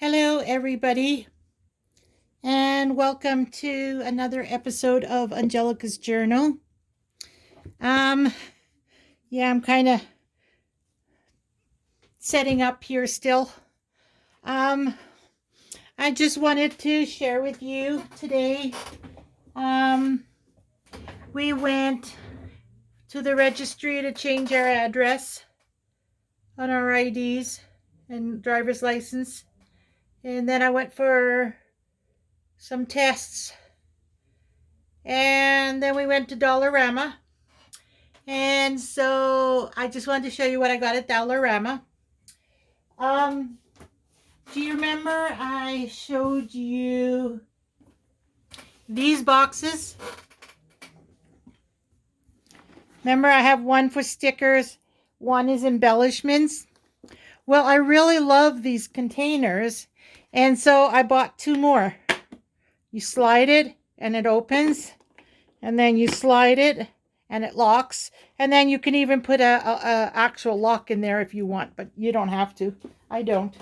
Hello, everybody, and welcome to another episode of Angelika's Journal. Um, I'm kind of setting up here still. Um, I just wanted to share with you today. Um, we went to the registry to change our address on our IDs and driver's license, and then I went for some tests. And then we went to Dollarama. And so I just wanted to show you what I got at Dollarama. Do you remember I showed you these boxes? Remember I have one for stickers, one is embellishments. Well, I really love these containers, and so I bought two more. You slide it and it opens, and then you slide it and it locks, and then you can even put a actual lock in there if you want, but you don't have to. I don't.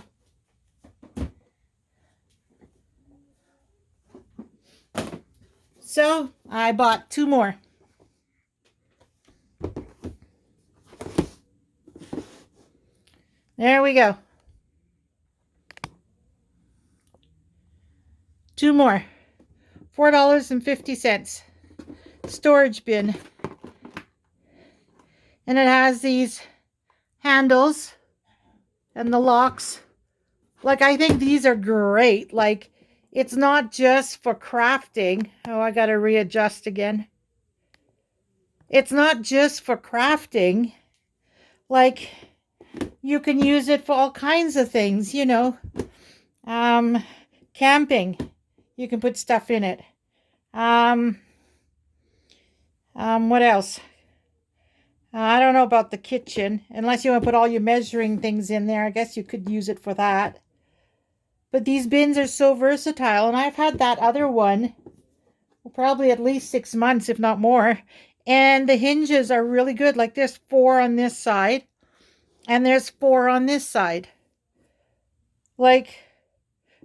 So I bought two more. There we go. Two more. $4.50. Storage bin. And it has these handles and the locks. Like, I think these are great. Like, it's not just for crafting. Oh, I gotta readjust again. It's not just for crafting. Like, you can use it for all kinds of things, camping. You can put stuff in it. What else? I don't know about the kitchen. Unless you want to put all your measuring things in there, I guess you could use it for that. But these bins are so versatile, and I've had that other one probably at least 6 months, if not more. And the hinges are really good. Like, there's 4 on this side, and there's 4 on this side. Like,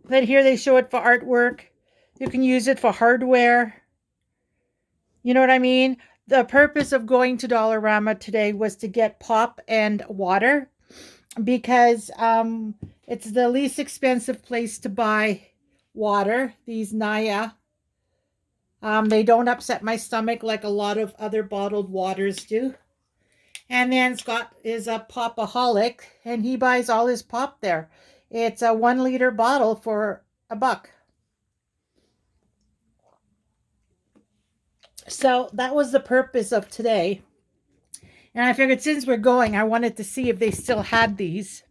then here they show it for artwork. You can use it for hardware. You know what I mean? The purpose of going to Dollarama today was to get pop and water, because it's the least expensive place to buy water. These Naya. They don't upset my stomach like a lot of other bottled waters do. And then Scott is a popaholic, and he buys all his pop there. It's a 1 liter bottle for $1. So that was the purpose of today. And I figured since we're going, I wanted to see if they still had these.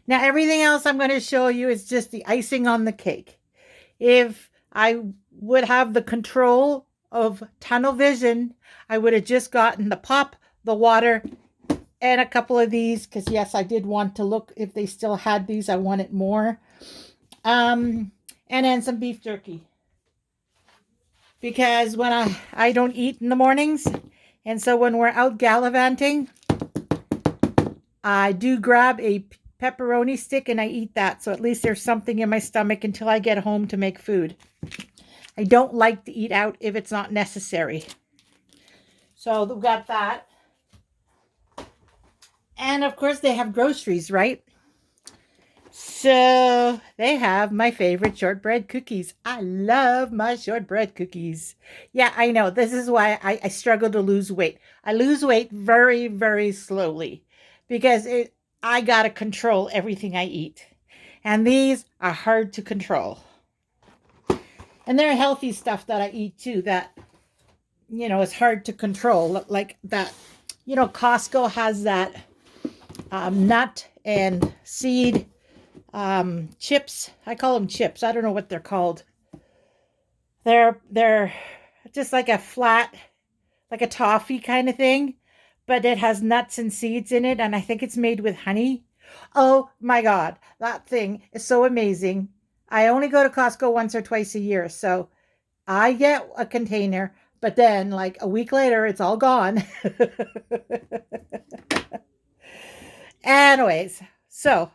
Now, everything else I'm going to show you is just the icing on the cake. If I would have the control of tunnel vision, I would have just gotten the pop, the water, and a couple of these, because yes, I did want to look if they still had these. I wanted more. And then some beef jerky. Because when I don't eat in the mornings, and so when we're out gallivanting, I do grab a pepperoni stick and I eat that. So at least there's something in my stomach until I get home to make food. I don't like to eat out if it's not necessary. So we've got that. And of course they have groceries, right? So they have my favorite shortbread cookies. I love my shortbread cookies. Yeah, I know. This is why I struggle to lose weight. I lose weight very, very slowly because I got to control everything I eat. And these are hard to control. And they're healthy stuff that I eat too that, is hard to control. Like that, Costco has that nut and seed chips. I call them chips. I don't know what they're called. They're just like a flat, like a toffee kind of thing, but it has nuts and seeds in it, and I think it's made with honey. Oh my God, that thing is so amazing. I only go to Costco once or twice a year, so I get a container, but then like a week later, it's all gone. Anyways, so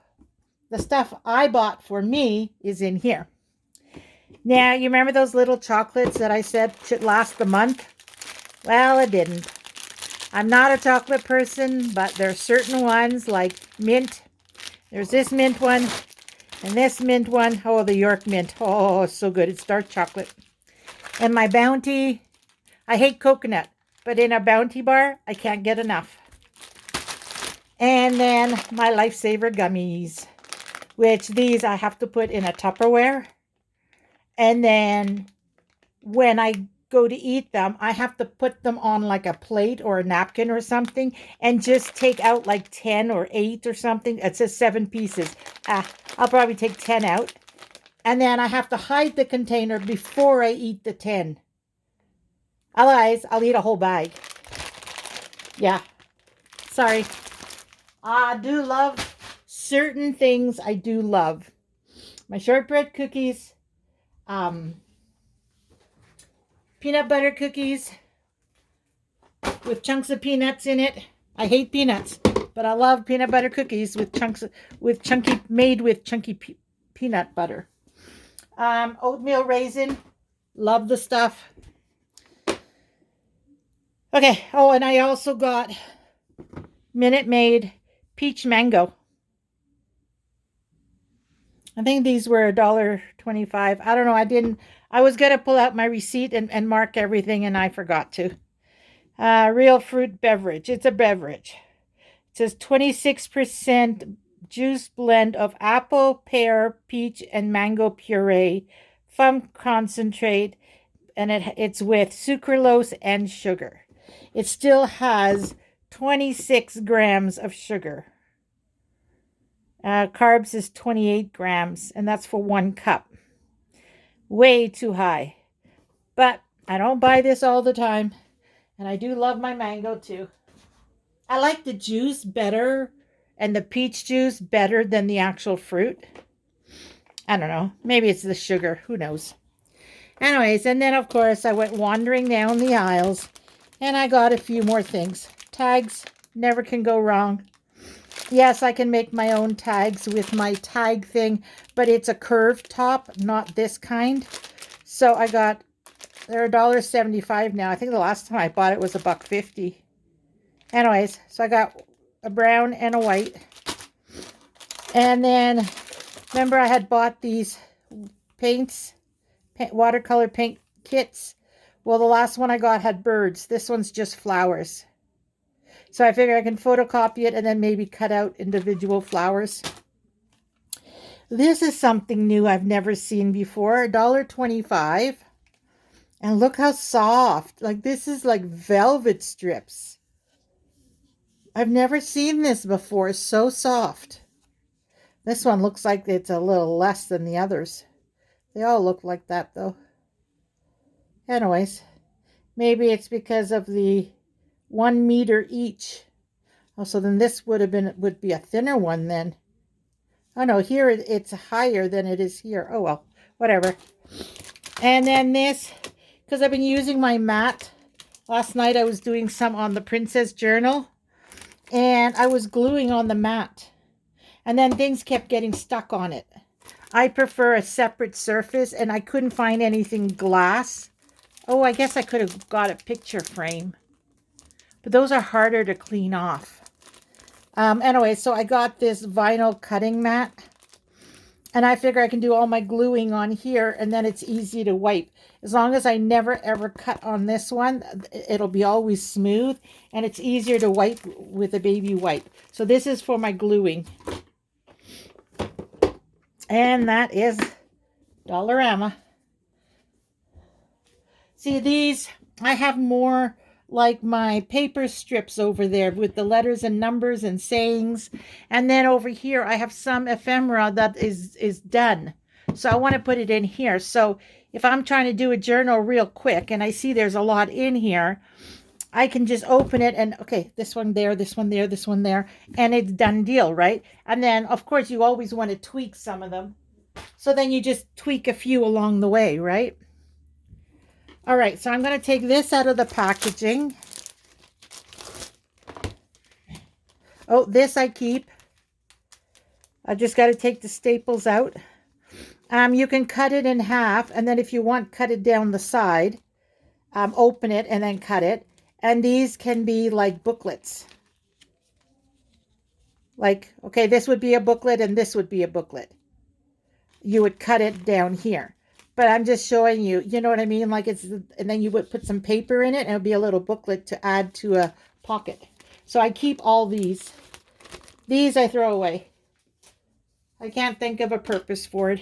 the stuff I bought for me is in here. Now, you remember those little chocolates that I said should last the month? Well, it didn't. I'm not a chocolate person, but there are certain ones like mint. There's this mint one and this mint one. Oh, the York mint. Oh, it's so good. It's dark chocolate. And my Bounty. I hate coconut, but in a Bounty bar, I can't get enough. And then my Lifesaver gummies, which these I have to put in a Tupperware. And then when I go to eat them, I have to put them on like a plate or a napkin or something and just take out like 10 or 8 or something. It says 7 pieces. I'll probably take 10 out. And then I have to hide the container before I eat the 10. Otherwise, I'll eat a whole bag. Yeah. Sorry. I do love certain things. I do love my shortbread cookies, peanut butter cookies with chunks of peanuts in it. I hate peanuts, but I love peanut butter cookies with chunky peanut butter. Oatmeal raisin, love the stuff. Okay. Oh, and I also got Minute Maid peach mango. I think these were $1.25. I don't know. I was going to pull out my receipt and mark everything, and I forgot to. Real fruit beverage. It's a beverage. It says 26% juice blend of apple, pear, peach, and mango puree, from concentrate, and it's with sucralose and sugar. It still has 26 grams of sugar. Carbs is 28 grams, and that's for 1 cup. Way too high. But I don't buy this all the time, and I do love my mango too. I like the juice better and the peach juice better than the actual fruit. I don't know. Maybe it's the sugar. Who knows? Anyways, and then of course I went wandering down the aisles, and I got a few more things. Tags, never can go wrong. Yes, I can make my own tags with my tag thing, but it's a curved top, not this kind. So they're $1.75 now. I think the last time I bought it was $1.50. Anyways, so I got a brown and a white. And then, remember I had bought these watercolor paint kits? Well, the last one I got had birds. This one's just flowers. So I figure I can photocopy it and then maybe cut out individual flowers. This is something new I've never seen before. $1.25. And look how soft. Like, this is like velvet strips. I've never seen this before. It's so soft. This one looks like it's a little less than the others. They all look like that though. Anyways, maybe it's because of the 1 meter each. Oh, so then this would be a thinner one then. Oh no, here it's higher than it is here. Oh well, whatever. And then this, because I've been using my mat. Last night I was doing some on the Princess Journal, and I was gluing on the mat, and then things kept getting stuck on it. I prefer a separate surface, and I couldn't find anything glass. Oh, I guess I could have got a picture frame. But those are harder to clean off. Anyway, so I got this vinyl cutting mat. And I figure I can do all my gluing on here, and then it's easy to wipe. As long as I never ever cut on this one, it'll be always smooth. And it's easier to wipe with a baby wipe. So this is for my gluing. And that is Dollarama. See, these, I have more like my paper strips over there with the letters and numbers and sayings. And then over here, I have some ephemera that is done. So I want to put it in here. So if I'm trying to do a journal real quick and I see there's a lot in here, I can just open it and, okay, this one there, this one there, this one there, and it's done deal, right? And then, of course, you always want to tweak some of them. So then you just tweak a few along the way, right? All right, so I'm going to take this out of the packaging. Oh, this I keep. I just got to take the staples out. You can cut it in half, and then if you want, cut it down the side. Open it and then cut it. And these can be like booklets. Like, okay, this would be a booklet and this would be a booklet. You would cut it down here. But I'm just showing you, you know what I mean? Like and then you would put some paper in it and it would be a little booklet to add to a pocket. So I keep all these. These I throw away. I can't think of a purpose for it.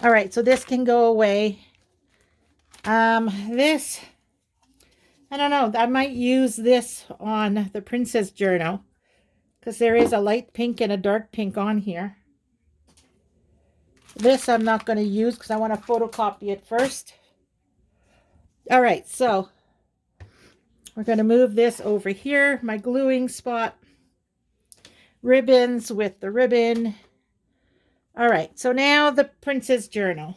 All right, so this can go away. This, I don't know. I might use this on the Princess Journal because there is a light pink and a dark pink on here. This I'm not going to use because I want to photocopy it first. All right, so we're going to move this over here. My gluing spot. Ribbons with the ribbon. All right, so now the Princess Journal.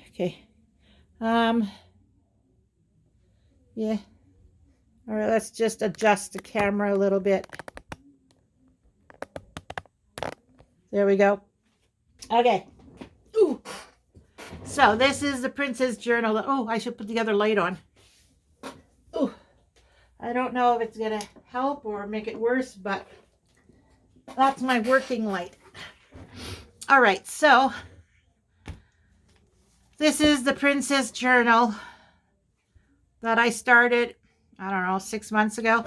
Okay. Yeah. All right, let's just adjust the camera a little bit. There we go. Okay. Ooh. So this is the Princess Journal. Oh, I should put the other light on. Ooh. I don't know if it's going to help or make it worse, but that's my working light. All right, so this is the Princess Journal that I started, I don't know, 6 months ago.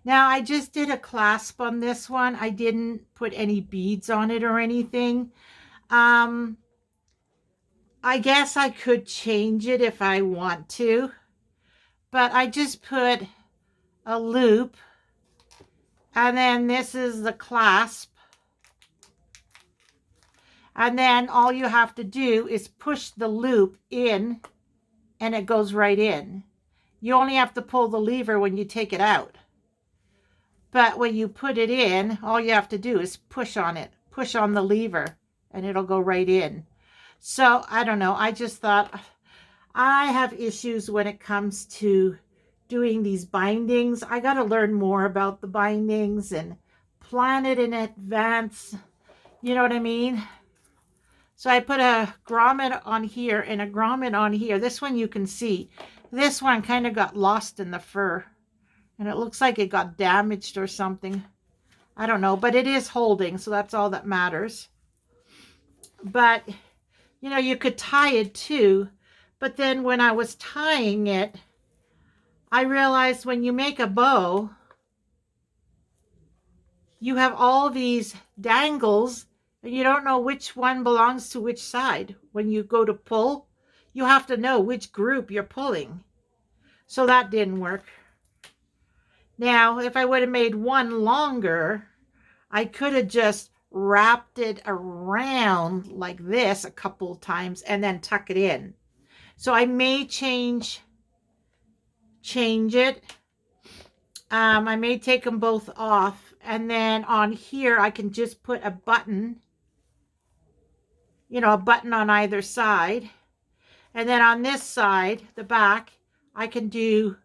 Now, I just did a clasp on this one. I didn't put any beads on it or anything. I guess I could change it if I want to, but I just put a loop, and then this is the clasp. And then all you have to do is push the loop in, and it goes right in. You only have to pull the lever when you take it out. But when you put it in, all you have to do is push on it. Push on the lever, and it'll go right in. So, I don't know. I just thought I have issues when it comes to doing these bindings. I got to learn more about the bindings and plan it in advance. You know what I mean? So I put a grommet on here and a grommet on here. This one you can see. This one kind of got lost in the fur. And it looks like it got damaged or something. I don't know. But it is holding, so that's all that matters. But, you know, you could tie it too. But then when I was tying it, I realized when you make a bow, you have all these dangles, and you don't know which one belongs to which side. When you go to pull, you have to know which group you're pulling. So that didn't work. Now, if I would have made one longer, I could have just wrapped it around like this a couple of times and then tuck it in. So I may change it. I may take them both off, and then on here I can just put a button, you know, a button on either side. And then on this side, the back, I can do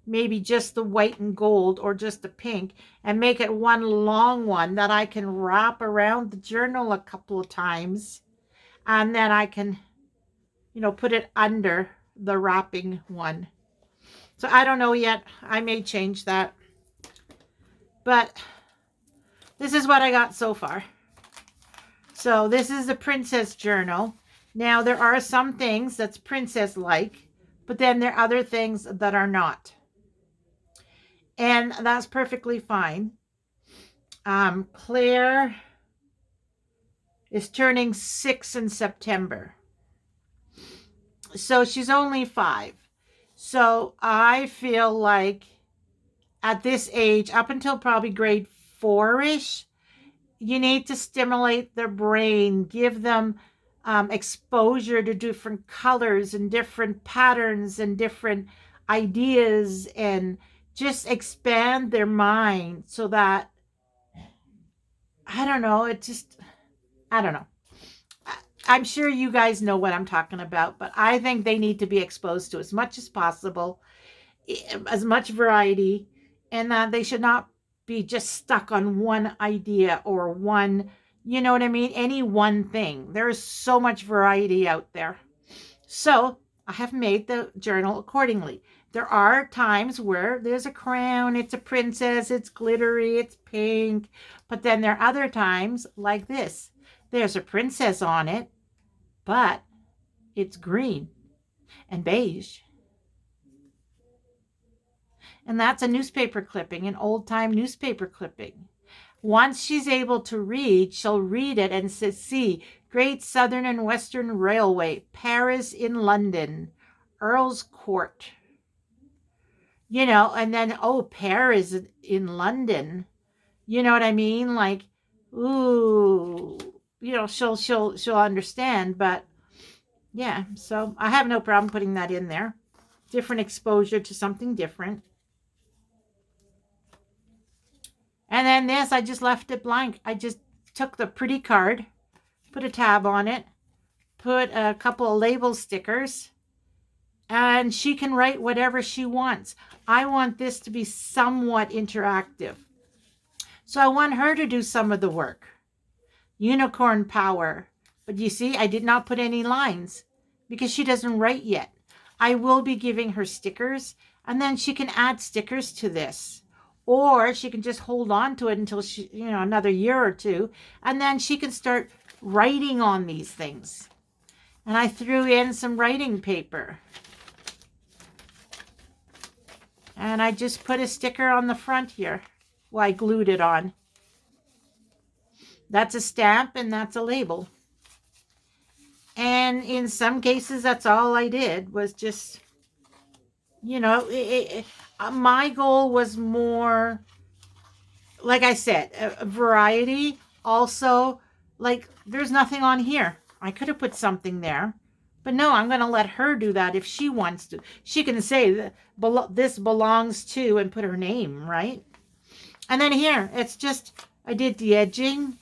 maybe just the white and gold or just the pink and make it one long one that I can wrap around the journal a couple of times. And then I can, you know, put it under the wrapping one. So I don't know yet. I may change that. But this is what I got so far. So this is the Princess Journal. Now there are some things that's princess-like, but then there are other things that are not. And that's perfectly fine. Claire is turning 6 in September. So she's only 5. So I feel like at this age, up until probably grade 4-ish, you need to stimulate their brain, give them exposure to different colors and different patterns and different ideas, and just expand their mind so that, I don't know, I don't know. I'm sure you guys know what I'm talking about, but I think they need to be exposed to as much as possible, as much variety, and that they should not be just stuck on one idea or one, you know what I mean? Any one thing. There is so much variety out there. So I have made the journal accordingly. There are times where there's a crown, it's a princess, it's glittery, it's pink. But then there are other times like this. There's a princess on it, but it's green and beige. And that's a newspaper clipping, an old-time newspaper clipping. Once she's able to read, she'll read it and see Great Southern and Western Railway, Paris in London, Earl's Court. You know, and then, oh, Paris in London. You know what I mean? Like, ooh, you know, she'll understand. But yeah, so I have no problem putting that in there. Different exposure to something different. And then this, I just left it blank. I just took the pretty card, put a tab on it, put a couple of label stickers, and she can write whatever she wants. I want this to be somewhat interactive. So I want her to do some of the work. Unicorn power. But you see, I did not put any lines because she doesn't write yet. I will be giving her stickers, and then she can add stickers to this. Or she can just hold on to it until she, you know, another year or two, and then she can start writing on these things. And I threw in some writing paper. And I just put a sticker on the front here. Well, I glued it on. That's a stamp and that's a label. And in some cases, that's all I did was just, you know, my goal was more, like I said, a variety. Also, like, there's nothing on here. I could have put something there. But no, I'm going to let her do that if she wants to. She can say that this belongs to and put her name, right? And then here, it's just, I did the edging.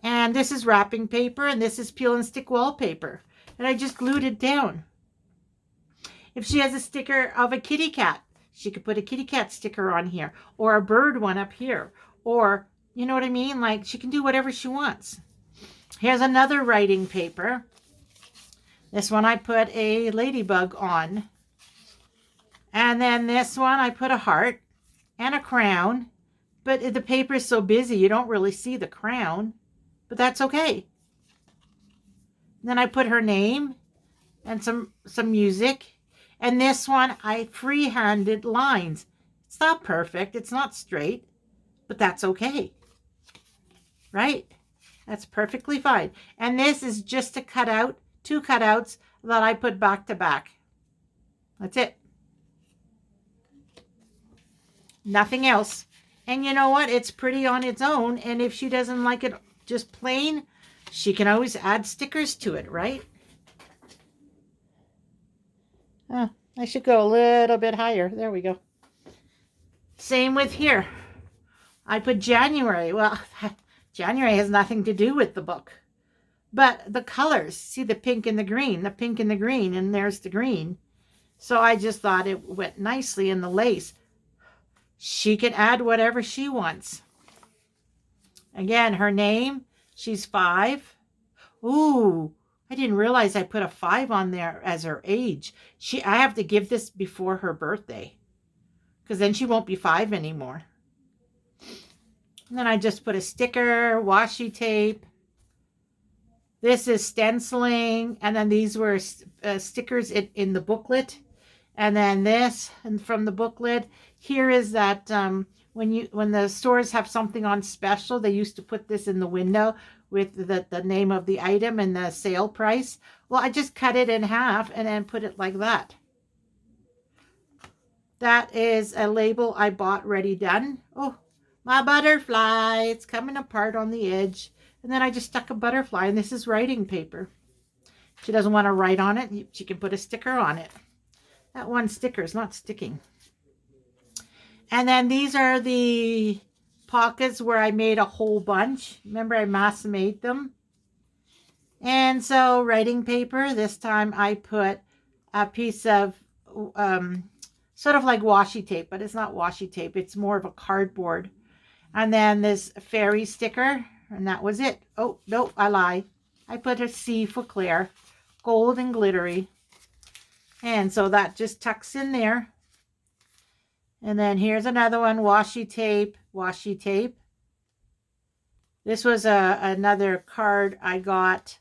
And this is wrapping paper, and this is peel and stick wallpaper. And I just glued it down. If she has a sticker of a kitty cat, she could put a kitty cat sticker on here, or a bird one up here, or, you know what I mean? Like, she can do whatever she wants. Here's another writing paper. This one I put a ladybug on. And then this one I put a heart and a crown. But the paper is so busy, you don't really see the crown. But that's okay. Then I put her name and some music. And this one, I free-handed lines. It's not perfect. It's not straight. But that's okay. Right? That's perfectly fine. And this is just a cutout, 2 cutouts that I put back to back. That's it. Nothing else. And you know what? It's pretty on its own. And if she doesn't like it just plain, she can always add stickers to it, right? Oh, I should go a little bit higher. There we go. Same with here. I put January. Well, January has nothing to do with the book. But the colors, see the pink and the green, and there's the green. So I just thought it went nicely in the lace. She can add whatever she wants. Again, her name, she's 5. Ooh, I didn't realize I put a 5 on there as her age. I have to give this before her birthday, because then she won't be 5 anymore. And then I just put a sticker, washi tape. This is stenciling, and then these were stickers in the booklet. And then this, and from the booklet, here is that when the stores have something on special, they used to put this in the window with the name of the item and the sale price. Well, I just cut it in half and then put it like that. That is a label I bought ready done. Oh, my butterfly, it's coming apart on the edge. And then I just stuck a butterfly, and this is writing paper. If she doesn't want to write on it, she can put a sticker on it. That one sticker is not sticking. And then these are the pockets where I made a whole bunch. Remember, I mass made them. And so writing paper, this time I put a piece of sort of like washi tape, but it's not washi tape. It's more of a cardboard. And then this fairy sticker, and that was it. Oh, no, I lie. I put a C for Claire, gold and glittery. And so that just tucks in there. And then here's another one, washi tape, washi tape. This was another card I got.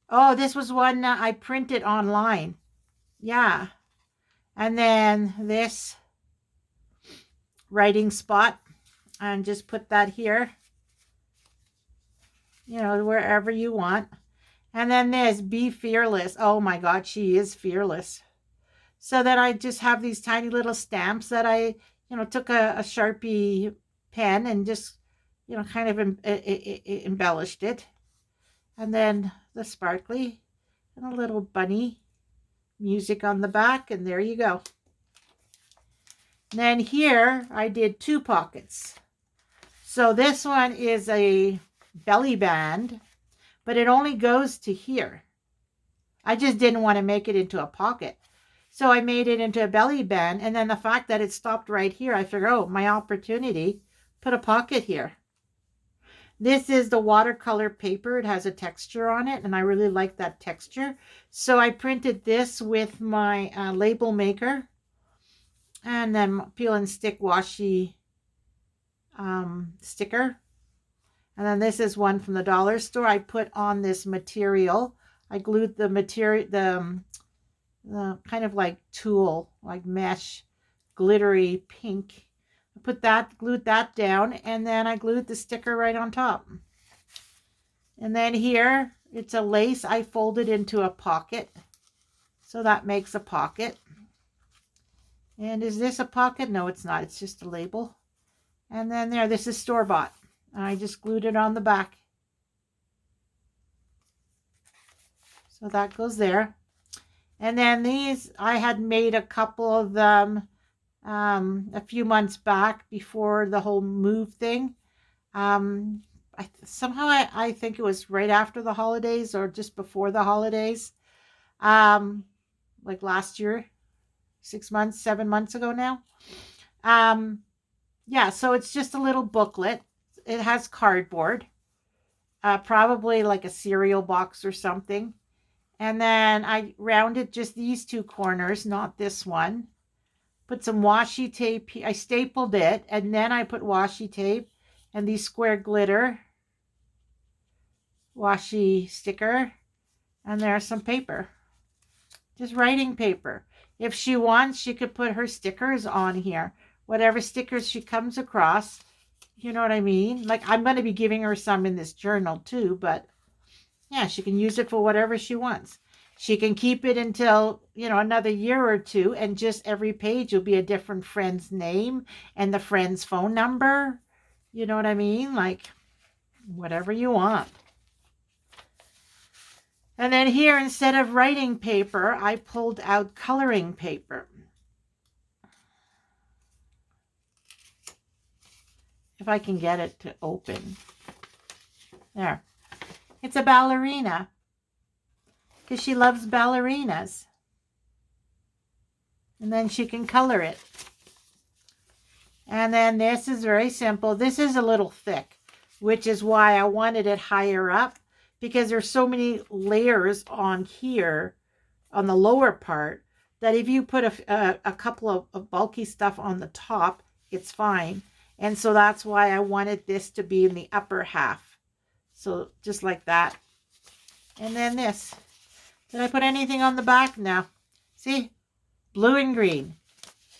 Oh, this was one I printed online. Yeah. And then this writing spot. And just put that here. You know, wherever you want. And then this, be fearless. Oh my God, she is fearless. So then I just have these tiny little stamps that I, you know, took a Sharpie pen and just, you know, kind of embellished it. And then the sparkly and a little bunny music on the back. And there you go. And then here I did 2 pockets. So this one is a belly band, but it only goes to here. I just didn't want to make it into a pocket. So I made it into a belly band, and then the fact that it stopped right here, I figured, oh, my opportunity, put a pocket here. This is the watercolor paper. It has a texture on it, and I really like that texture. So I printed this with my label maker, and then peel and stick washi sticker. And then this is one from the dollar store. I put on this material. I glued the material, the kind of like tulle, like mesh, glittery pink. I put that, glued that down, and then I glued the sticker right on top. And then here, it's a lace I folded into a pocket. So that makes a pocket. And is this a pocket? No, it's not. It's just a label. And then there, this is store-bought. I just glued it on the back. So that goes there. And then these, I had made a couple of them a few months back before the whole move thing. Somehow I think it was right after the holidays or just before the holidays. Like last year, 6 months, 7 months ago now. Yeah, so it's just a little booklet. It has cardboard, probably like a cereal box or something. And then I rounded just these 2 corners, not this one. Put some washi tape. I stapled it, and then I put washi tape and these square glitter washi sticker. And there's some paper. Just writing paper. If she wants, she could put her stickers on here. Whatever stickers she comes across. You know what I mean? Like, I'm going to be giving her some in this journal too, but yeah, she can use it for whatever she wants. She can keep it until, you know, another year or 2, and just every page will be a different friend's name and the friend's phone number. You know what I mean? Like, whatever you want. And then here, instead of writing paper, I pulled out coloring paper. If I can get it to open. There. It's a ballerina. Because she loves ballerinas. And then she can color it. And then this is very simple. This is a little thick, which is why I wanted it higher up. Because there's so many layers on here, on the lower part, that if you put a couple of bulky stuff on the top, it's fine. And so that's why I wanted this to be in the upper half. So just like that. And then this. Did I put anything on the back? No. See? Blue and green.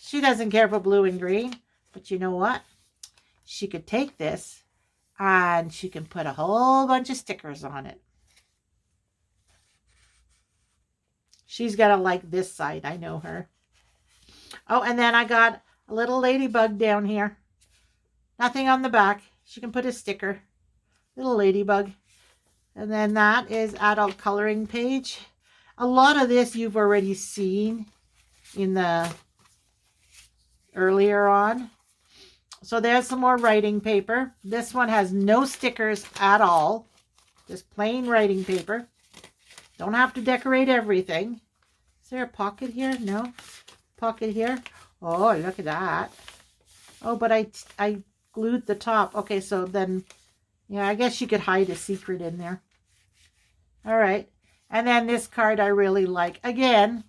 She doesn't care for blue and green. But you know what? She could take this and she can put a whole bunch of stickers on it. She's got to like this side. I know her. Oh, and then I got a little ladybug down here. Nothing on the back. She can put a sticker. Little ladybug. And then that is adult coloring page. A lot of this you've already seen in the earlier on. So there's some more writing paper. This one has no stickers at all. Just plain writing paper. Don't have to decorate everything. Is there a pocket here? No. Pocket here. Oh, look at that. Oh, but I glued the top. Okay, so then, yeah, I guess you could hide a secret in there. All right. And then this card I really like. Again,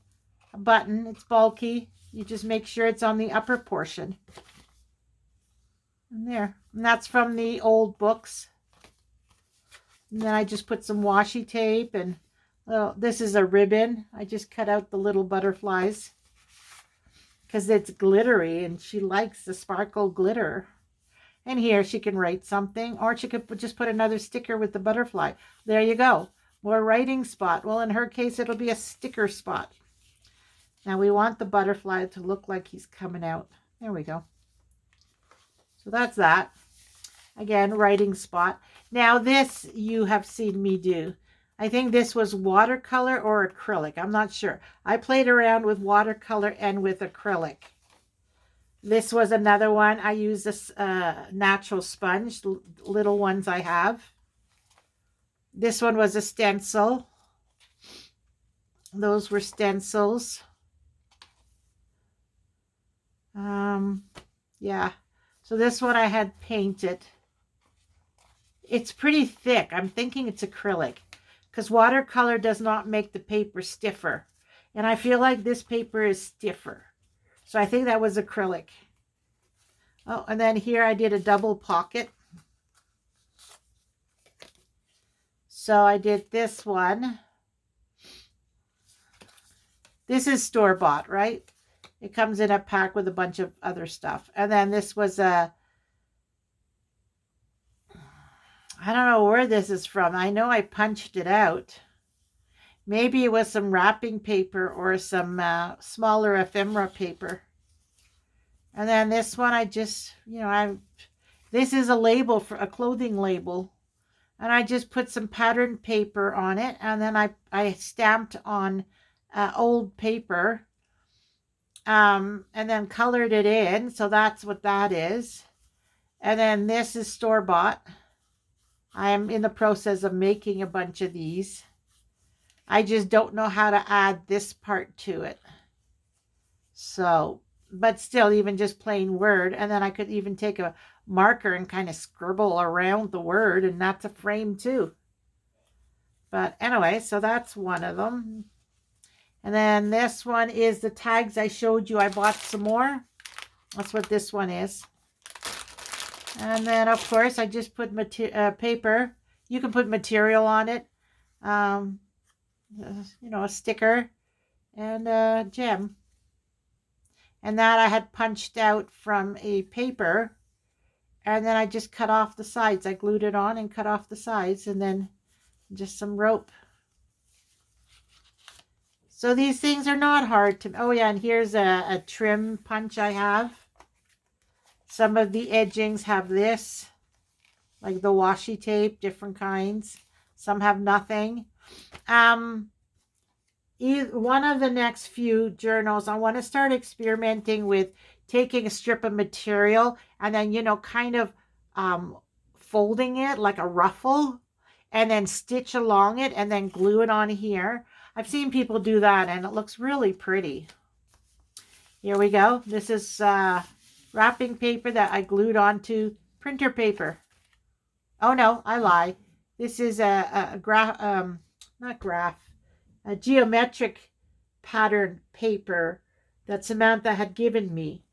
a button. It's bulky. You just make sure it's on the upper portion. And there. And that's from the old books. And then I just put some washi tape and, well, this is a ribbon. I just cut out the little butterflies because it's glittery and she likes the sparkle glitter. And here she can write something, or she could just put another sticker with the butterfly. There you go. More writing spot. Well, in her case, it'll be a sticker spot. Now we want the butterfly to look like he's coming out. There we go. So that's that. Again, writing spot. Now this you have seen me do. I think this was watercolor or acrylic. I'm not sure. I played around with watercolor and with acrylic. This was another one. I used this natural sponge, little ones I have. This one was a stencil. Those were stencils. Yeah. So this one I had painted. It's pretty thick. I'm thinking it's acrylic because watercolor does not make the paper stiffer. And I feel like this paper is stiffer. So I think that was acrylic. Oh, and then here I did a double pocket. So I did this one. This is store-bought, right? It comes in a pack with a bunch of other stuff. And then this was a, I don't know where this is from. I know I punched it out. Maybe it was some wrapping paper or some smaller ephemera paper. And then this one I just, this is a label for a clothing label. And I just put some patterned paper on it. And then I stamped on old paper. And then colored it in. So that's what that is. And then this is store-bought. I am in the process of making a bunch of these. I just don't know how to add this part to it. So, but still, even just plain word. And then I could even take a marker and kind of scribble around the word, and that's a frame too. But anyway, so that's one of them. And then this one is the tags I showed you. I bought some more. That's what this one is. And then, of course, I just put paper. You can put material on it. A sticker and a gem. And that I had punched out from a paper. And then I just cut off the sides. I glued it on and cut off the sides. And then just some rope. So these things are not hard to... Oh, yeah, and here's a trim punch I have. Some of the edgings have this, like the washi tape, different kinds. Some have nothing. One of the next few journals, I want to start experimenting with taking a strip of material and then, kind of folding it like a ruffle and then stitch along it and then glue it on here. I've seen people do that and it looks really pretty. Here we go. This is wrapping paper that I glued onto printer paper. Oh no, I lie. This is a geometric pattern paper that Samantha had given me.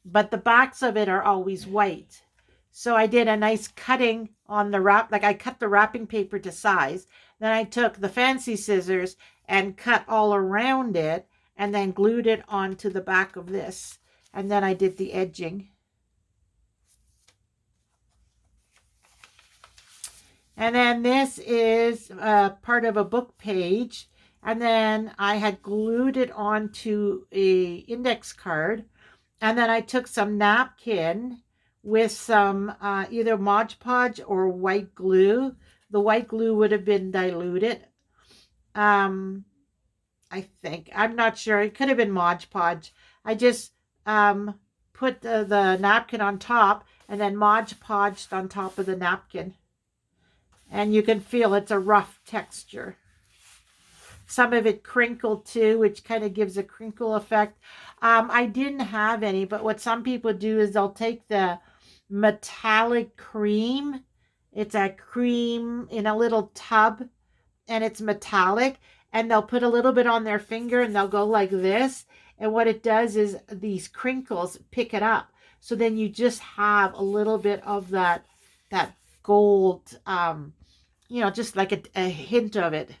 But the backs of it are always white. So I did a nice cutting on the wrap, like I cut the wrapping paper to size. Then I took the fancy scissors and cut all around it and then glued it onto the back of this. And then I did the edging. And then this is part of a book page. And then I had glued it onto a index card. And then I took some napkin with some either Mod Podge or white glue. The white glue would have been diluted. I think. I'm not sure. It could have been Mod Podge. I just put the napkin on top and then Mod Podged on top of the napkin. And you can feel it's a rough texture. Some of it crinkled too, which kind of gives a crinkle effect. I didn't have any, but what some people do is they'll take the metallic cream. It's a cream in a little tub and it's metallic, and they'll put a little bit on their finger and they'll go like this. And what it does is these crinkles pick it up. So then you just have a little bit of that gold, just like a hint of it.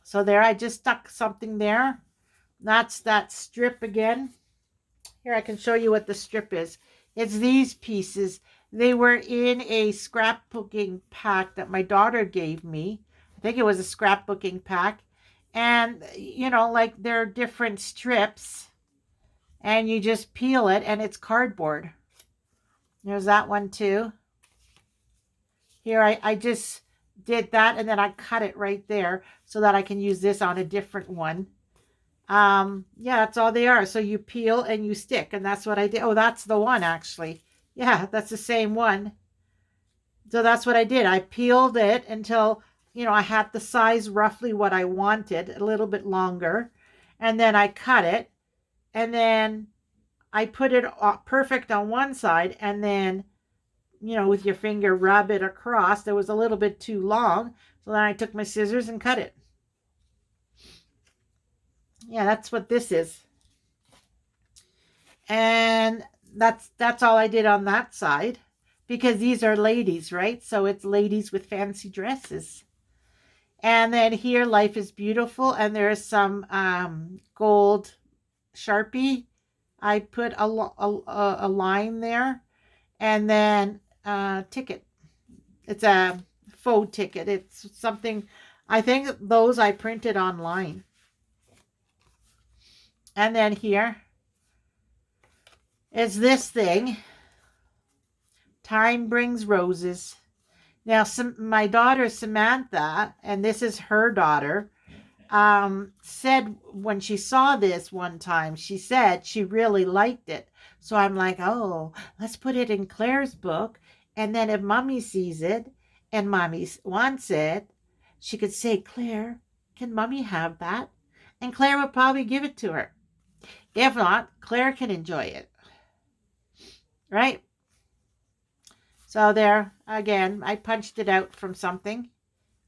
So there, I just stuck something there. That's that strip again. Here, I can show you what the strip is. It's these pieces. They were in a scrapbooking pack that my daughter gave me. I think it was a scrapbooking pack. And, like they're different strips. And you just peel it and it's cardboard. There's that one too. Here, I just did that and then I cut it right there so that I can use this on a different one. Yeah, that's all they are. So you peel and you stick, and that's what I did. Oh, that's the one actually. Yeah, that's the same one. So that's what I did. I peeled it until, I had the size roughly what I wanted, a little bit longer. And then I cut it, and then I put it perfect on one side, and then, with your finger, rub it across. It was a little bit too long. So then I took my scissors and cut it. Yeah, that's what this is. And that's all I did on that side, because these are ladies, right? So it's ladies with fancy dresses. And then here, Life is Beautiful, and there's some gold Sharpie. I put a line there, and then ticket. It's a faux ticket. It's something, I think those I printed online. And then here is this thing. Time Brings Roses. Now, my daughter Samantha, and this is her daughter, said when she saw this one time, she said she really liked it. So I'm like, oh, let's put it in Claire's book. And then if Mommy sees it and Mommy wants it, she could say, Claire, can Mommy have that? And Claire would probably give it to her. If not, Claire can enjoy it. Right? So there, again, I punched it out from something.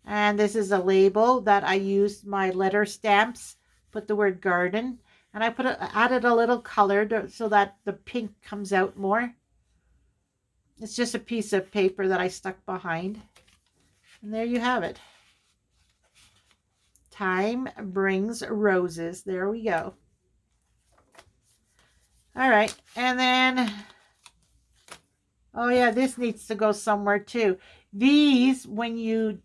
And this is a label that I used my letter stamps, put the word garden. And I added a little color so that the pink comes out more. It's just a piece of paper that I stuck behind. And there you have it. Time Brings Roses. There we go. All right. And then, oh yeah, this needs to go somewhere too. These, when you,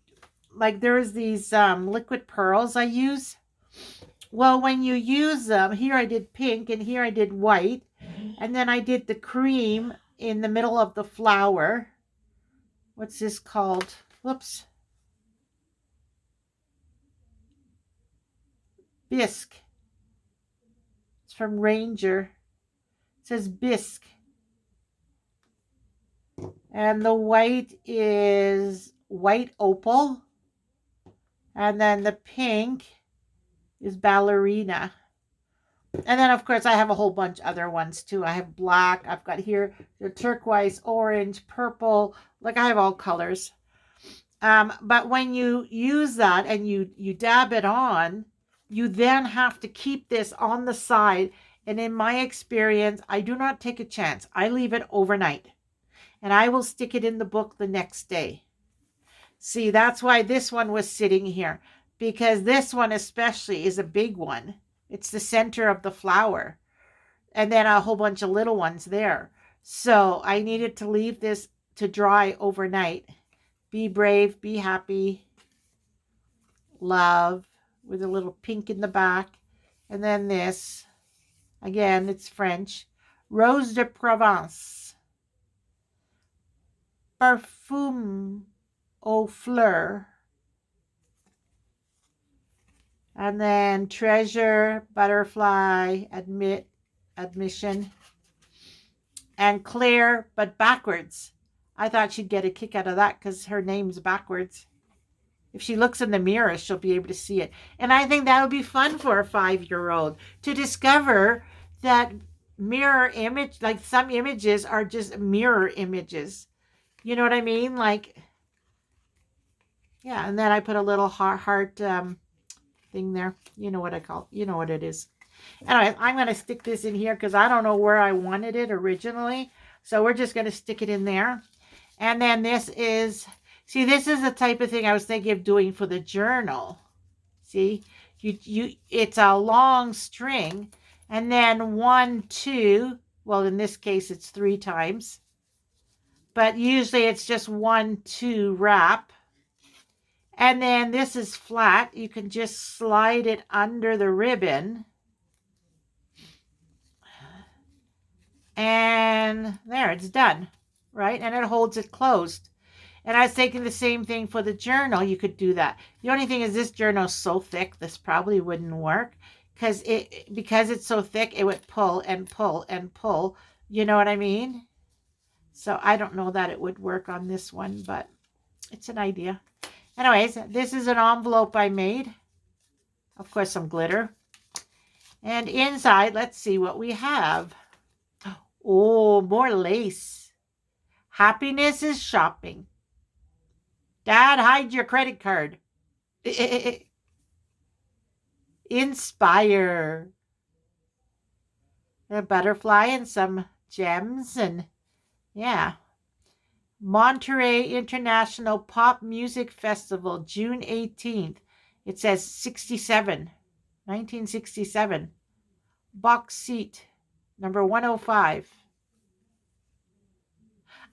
like there's these liquid pearls I use. Well, when you use them, here I did pink and here I did white. And then I did the cream in the middle of the flower. What's this called? Whoops. Bisque. It's from Ranger. It says bisque. And the white is white opal. And then the pink is ballerina. And then, of course, I have a whole bunch other ones, too. I have black. I've got here the turquoise, orange, purple. Like, I have all colors. But when you use that and you dab it on, you then have to keep this on the side. And in my experience, I do not take a chance. I leave it overnight. And I will stick it in the book the next day. See, that's why this one was sitting here. Because this one especially is a big one. It's the center of the flower. And then a whole bunch of little ones there. So I needed to leave this to dry overnight. Be brave, be happy, love, with a little pink in the back. And then this, again, it's French. Rose de Provence. Parfum aux fleurs. And then treasure, butterfly, admission. And Claire, but backwards. I thought she'd get a kick out of that because her name's backwards. If she looks in the mirror, she'll be able to see it. And I think that would be fun for a 5-year-old to discover that mirror image, like some images are just mirror images. You know what I mean? Like, yeah. And then I put a little heart thing there. You know what I call it. You know what it is. Anyway, I'm going to stick this in here because I don't know where I wanted it originally. So we're just going to stick it in there. And then this is, see, this is the type of thing I was thinking of doing for the journal. See, it's a long string, and then 1, 2, well, in this case, it's 3 times, but usually it's just 1, 2 wrap. And then this is flat. You can just slide it under the ribbon. And there, it's done, right? And it holds it closed. And I was thinking the same thing for the journal. You could do that. The only thing is this journal is so thick, this probably wouldn't work because it's so thick, it would pull and pull and pull. You know what I mean? So I don't know that it would work on this one, but it's an idea. Anyways, this is an envelope I made. Of course, some glitter. And inside, let's see what we have. Oh, more lace. Happiness is shopping. Dad, hide your credit card. Inspire. A butterfly and some gems, and yeah. Monterey International Pop Music Festival, June 18th. It says 1967. Box seat, number 105.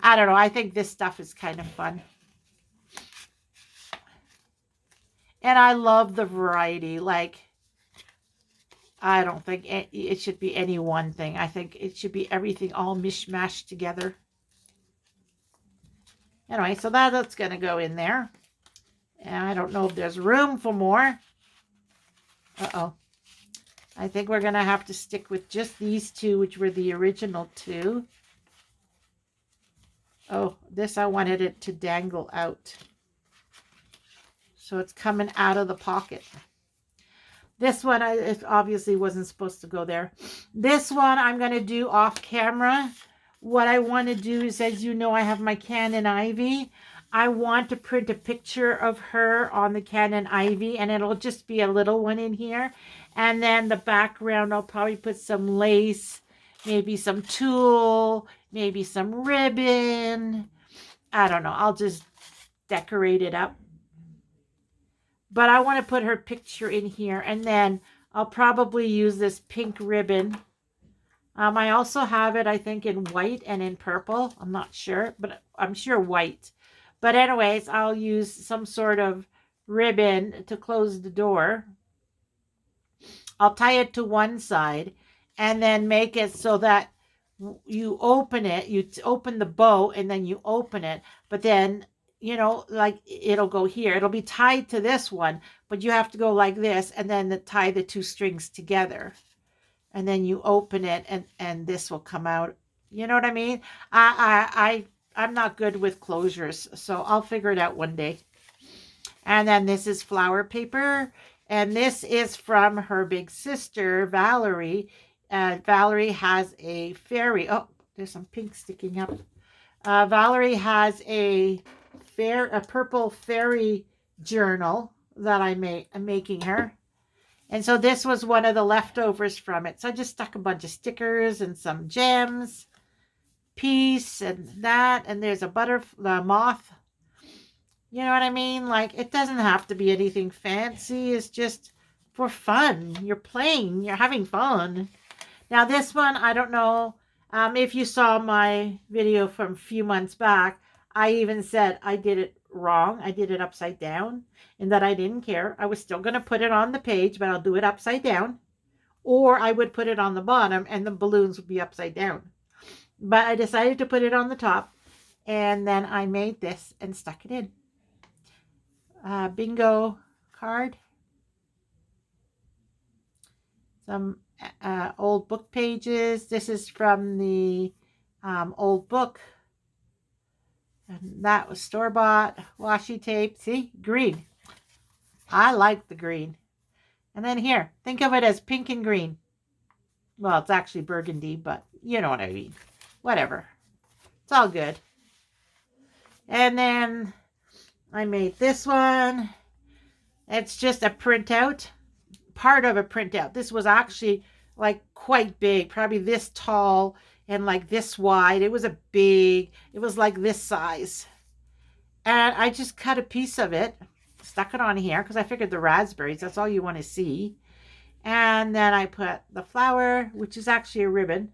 I don't know. I think this stuff is kind of fun. And I love the variety. Like, I don't think it should be any one thing. I think it should be everything all mishmashed together. Anyway, so that's going to go in there. And I don't know if there's room for more. Uh-oh. I think we're going to have to stick with just these two, which were the original 2. Oh, this I wanted it to dangle out. So it's coming out of the pocket. This one, it obviously wasn't supposed to go there. This one I'm going to do off camera. What I want to do is, as you know, I have my Canon Ivy. I want to print a picture of her on the Canon Ivy, and it'll just be a little one in here. And then the background, I'll probably put some lace, maybe some tulle, maybe some ribbon. I don't know. I'll just decorate it up. But I want to put her picture in here, and then I'll probably use this pink ribbon. I also have it, I think, in white and in purple. I'm not sure, but I'm sure white. But anyways, I'll use some sort of ribbon to close the door. I'll tie it to one side and then make it so that you open it, you open the bow and then you open it. But then, you know, like it'll go here. It'll be tied to this one, but you have to go like this and then tie the 2 strings together. And then you open it and this will come out. You know what I mean? I'm not good with closures, so I'll figure it out one day. And then this is flower paper. And this is from her big sister, Valerie. Valerie has a fairy. Oh, there's some pink sticking up. Valerie has a purple fairy journal that I'm making her. And so this was one of the leftovers from it. So I just stuck a bunch of stickers and some gems, peace and that. And there's a moth. You know what I mean? Like, it doesn't have to be anything fancy. It's just for fun. You're playing. You're having fun. Now this one, I don't know. If you saw my video from a few months back, I even said I did it wrong. I did it upside down and that I didn't care. I was still going to put it on the page, but I'll do it upside down. Or I would put it on the bottom and the balloons would be upside down. But I decided to put it on the top, and then I made this and stuck it in. Bingo card. Some old book pages. This is from the old book And that was store-bought washi tape. See? Green. I like the green. And then here, think of it as pink and green. Well, it's actually burgundy, but you know what I mean. Whatever. It's all good. And then I made this one. It's just a printout. Part of a printout. This was actually like quite big, probably this tall and like this wide. It was like this size. And I just cut a piece of it, stuck it on here because I figured the raspberries, that's all you want to see. And then I put the flower, which is actually a ribbon.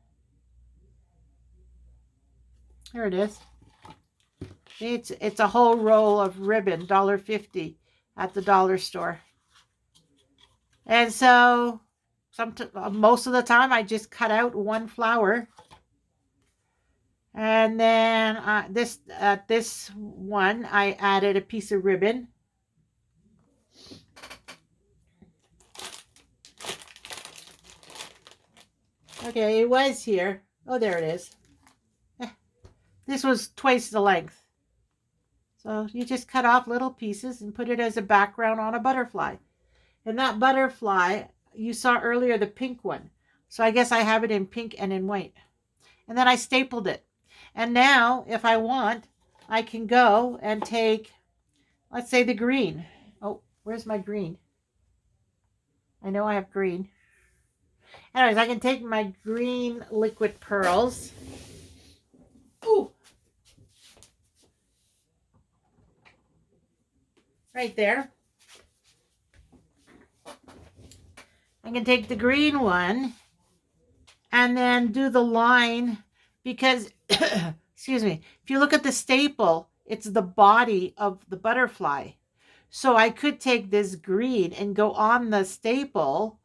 Here it is. It's a whole roll of ribbon, $1.50 at the dollar store. And so most of the time I just cut out one flower. And then this one I added a piece of ribbon. Okay, it was here. Oh, there it is. This was twice the length. So you just cut off little pieces and put it as a background on a butterfly. And that butterfly, you saw earlier the pink one. So I guess I have it in pink and in white. And then I stapled it. And now, if I want, I can go and take, let's say, the green. Oh, where's my green? I know I have green. Anyways, I can take my green liquid pearls. Ooh. Right there. I can take the green one and then do the line because, excuse me, if you look at the staple, it's the body of the butterfly. So I could take this green and go on the staple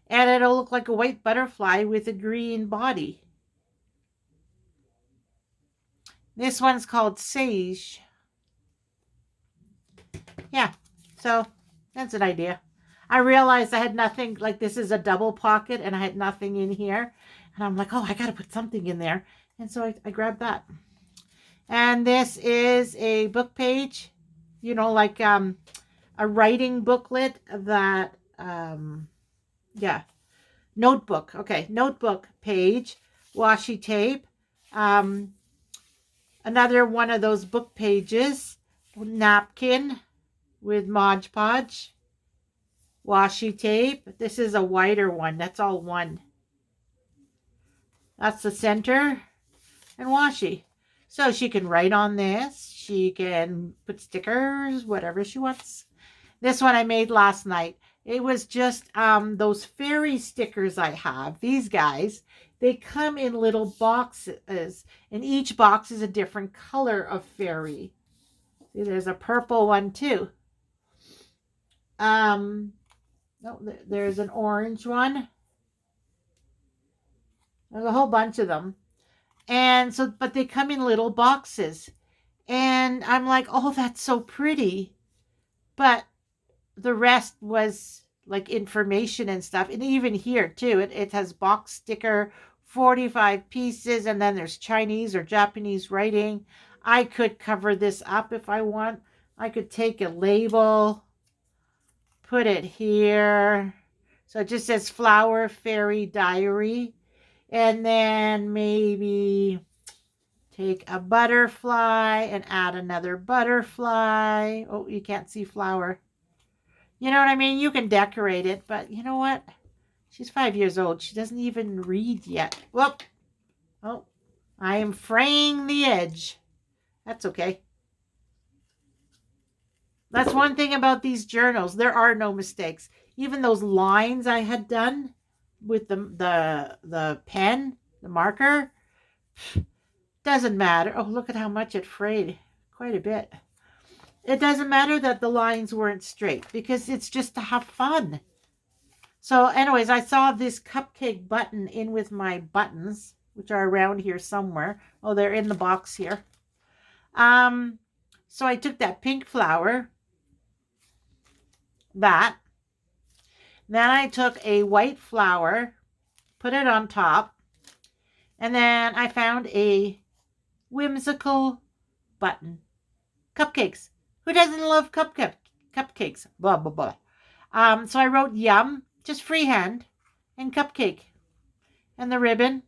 and it'll look like a white butterfly with a green body. This one's called Sage. Yeah, so that's an idea. I realized I had nothing, like this is a double pocket and I had nothing in here. And I'm like, oh, I got to put something in there. And so I grabbed that. And this is a book page, you know, like a writing booklet that, yeah, notebook. Okay, notebook page, washi tape. Another one of those book pages, napkin with Mod Podge, washi tape. This is a wider one. That's all one. That's the center and washi. So she can write on this. She can put stickers, whatever she wants. This one I made last night. It was just those fairy stickers I have. These guys, they come in little boxes. And each box is a different color of fairy. See, there's a purple one too. No, there's an orange one. There's a whole bunch of them. And so, but they come in little boxes. And I'm like, oh, that's so pretty. But the rest was like information and stuff. And even here too, it has box sticker, 45 pieces. And then there's Chinese or Japanese writing. I could cover this up if I want. I could take a label, put it here. So it just says Flower Fairy Diary. And then maybe take a butterfly and add another butterfly. Oh, you can't see flower. You know what I mean? You can decorate it, but you know what? She's 5 years old. She doesn't even read yet. Whoop. Oh, I am fraying the edge. That's okay. That's one thing about these journals. There are no mistakes. Even those lines I had done with the pen, the marker, doesn't matter. Oh, look at how much it frayed. Quite a bit. It doesn't matter that the lines weren't straight because it's just to have fun. So anyways, I saw this cupcake button in with my buttons, which are around here somewhere. Oh, they're in the box here. So I took that pink flower, that. Then I took a white flower, put it on top, and then I found a whimsical button. Cupcakes. Who doesn't love cupcakes? Blah, blah, blah. So I wrote yum, just freehand, and cupcake. And the ribbon,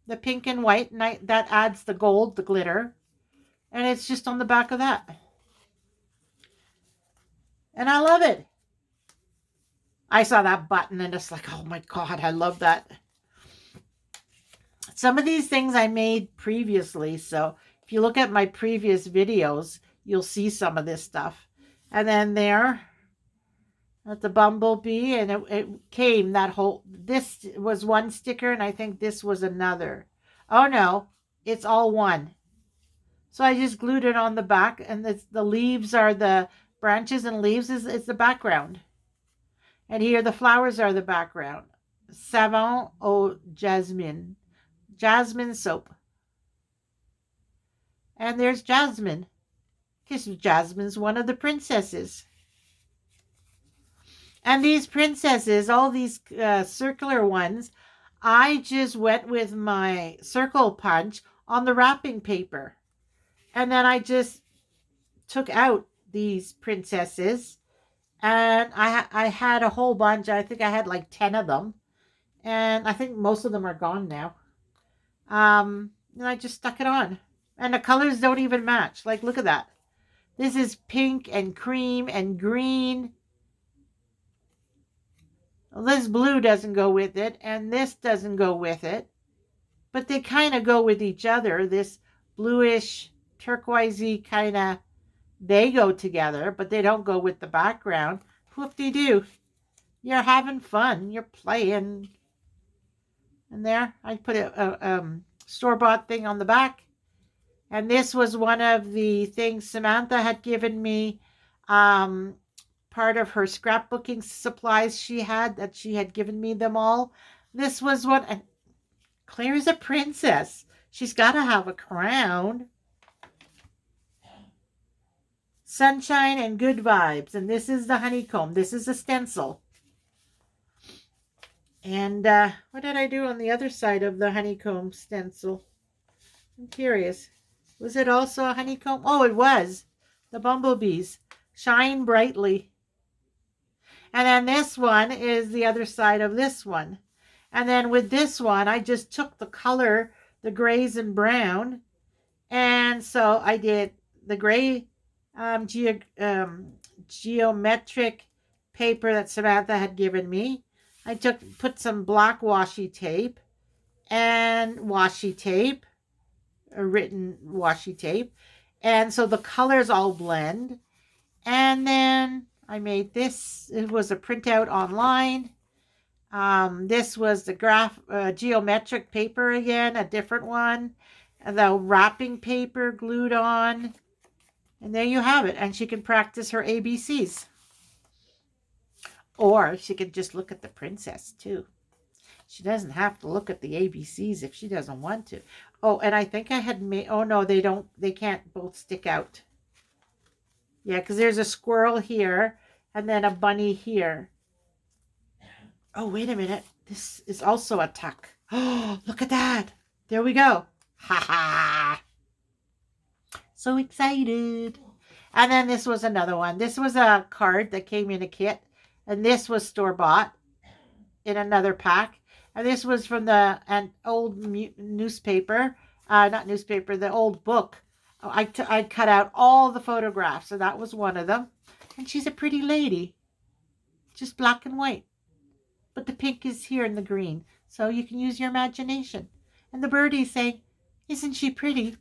the pink and white, and that adds the gold, the glitter. And it's just on the back of that. And I love it. I saw that button and it's like, oh my God, I love that. Some of these things I made previously. So if you look at my previous videos, you'll see some of this stuff. And then there, at the bumblebee, and it came that whole, this was one sticker and I think this was another. Oh no, it's all one. So I just glued it on the back, and the leaves are the branches, and leaves is the background. And here the flowers are the background. Savon au jasmine. Jasmine soap. And there's Jasmine. Because Jasmine's one of the princesses. And these princesses, all these circular ones, I just went with my circle punch on the wrapping paper. And then I just took out these princesses. And I had a whole bunch. I think I had like 10 of them. And I think most of them are gone now. And I just stuck it on. And the colors don't even match. Like, look at that. This is pink and cream and green. Well, this blue doesn't go with it. And this doesn't go with it. But they kind of go with each other. This bluish, turquoisey kind of, they go together. But they don't go with the background. Whoop-de-doo. You're having fun. You're playing. And there, I put a store-bought thing on the back. And this was one of the things Samantha had given me, part of her scrapbooking supplies she had, that she had given me them all. This was one, and Claire's a princess. She's got to have a crown. Sunshine and good vibes. And this is the honeycomb. This is a stencil. And what did I do on the other side of the honeycomb stencil? I'm curious. Was it also a honeycomb? Oh, it was. The bumblebees. Shine brightly. And then this one is the other side of this one. And then with this one, I just took the color, the grays and brown. And so I did the gray geometric paper that Samantha had given me. I put some black washi tape and washi tape, a written washi tape. And so the colors all blend. And then I made this. It was a printout online. This was the geometric paper again, a different one. The wrapping paper glued on. And there you have it. And she can practice her ABCs. Or she can just look at the princess too. She doesn't have to look at the ABCs if she doesn't want to. Oh, and I think I had made, oh no, they can't both stick out. Yeah, because there's a squirrel here and then a bunny here. Oh, wait a minute. This is also a tuck. Oh, look at that. There we go. Ha ha. So excited. And then this was another one. This was a card that came in a kit. And this was store-bought in another pack. And this was from an old newspaper. Not newspaper, the old book. I cut out all the photographs. So that was one of them. And she's a pretty lady. Just black and white. But the pink is here in the green. So you can use your imagination. And the birdie's saying, isn't she pretty?